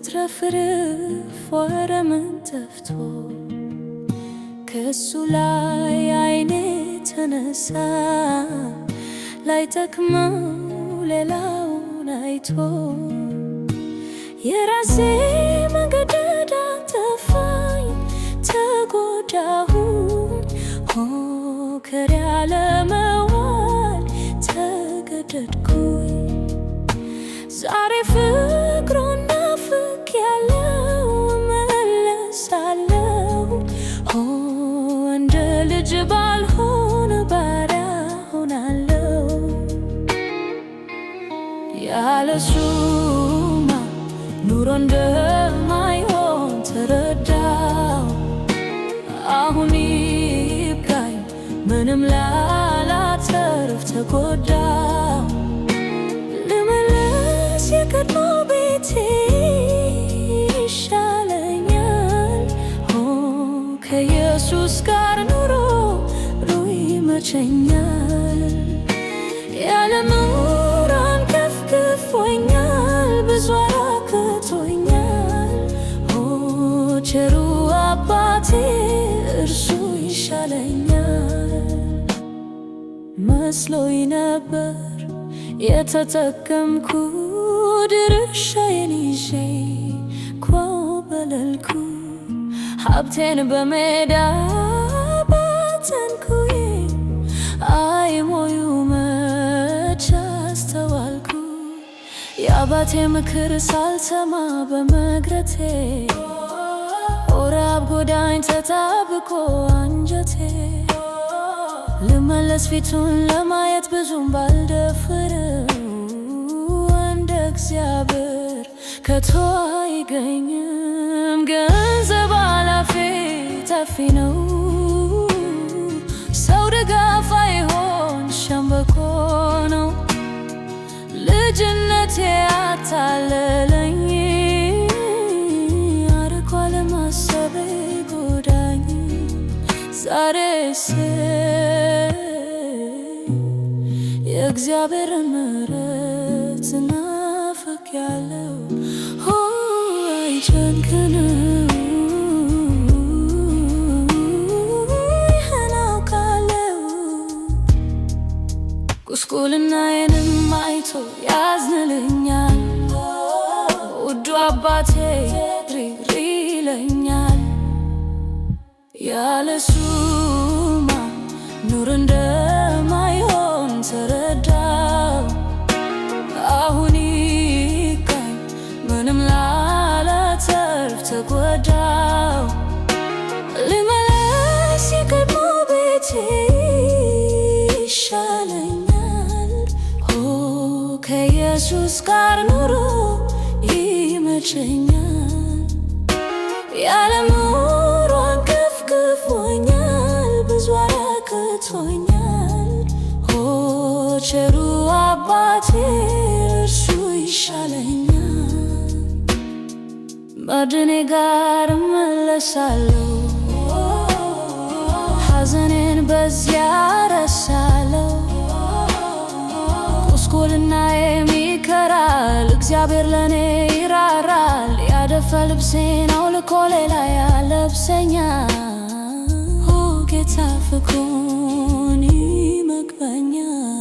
የሚትረፍርፍ ወረምን ጠፍቶ ከሱ ላይ አይኔ ተነሳ ላይጠቅመው ሌላውን አይቶ የራሴ መንገድ አጠፋኝ ተጎዳሁኝ ሆከር ያለመዋል ተገደድኩኝ ዛሬ ፍቅሩን ናፍቄያለሁ እመለሳለሁ እንደ ልጅ ባልሆን ባሪያ ሆናለሁ ያለሱማ ኑሮ እንደማይሆን ተረዳው አሁን ይብቃኝ ምንም ላላተርፍ ተጎዳው ልመለስ የቀድሞ ቤቴ ይሻለኛል ከኢየሱስ ጋር ኑሮ ይመቸኛል ያለመኖር አንከፍክፎኛል ብዙ አራክቶኛል ቸሩ አባቴ እርሱ ይሻለኛል መስሎኝ ነበር የተጠቀምኩ ድርሻዬን ይዤ ኮበለልኩ ሀብቴን በሜዳ ባተንኩኝ አይሞዩ መች አስተዋልኩ የአባቴ ምክር ሳልሰማ በመግረቴ ራብ ጎዳኝ ተጣብቆ አንጀቴ ልመለስ ፊቱን ለማየት ብዙም ባልደፍርም እንደ እግዚአብሔር ከቶ አይገኝም ገንዘብ አላፊ ጠፊ ነው ሰው ድጋፍ አይሆን ሸምበቆ ነው ልጅነቴ አታለለኝ አርቆ ለማሰብ ጎዳኝ ዛሬስ የእግዚአብሔርን ምሕረት ናፍቄያለሁ አይጨክንም ይህን አውቃለሁ ጉስቁልናዬንም አይቶ ያዝንልኛል ውዱ አባቴ ሪሪ ይለኛል ያለሱማ ኑር እንደማይሆን ተረዳው አሁን ይብቃኝ ምንም ላላተርፍ ተጎዳው ልመለስ የቀድሞ ቤቴ ይሻለኛል ከኢየሱስ ጋር ኑሮ ይመቸኛል ያለመኖር አንከፍክፎኛል ብዙ አራክቶኛል ቸሩ አባቴ እርሱ ይሻለኛል መድኔ ጋር እመለሳለሁ ሐዘኔን በዚያ ረሳለሁ ጉስቁልናዬም ይከራል እግዚአብሔር ለኔ ይራራል ያደፈ ልብሴን አውልቆ ሌላ ያለብሰኛል ጌታ ፍቅሩን ይመግበኛል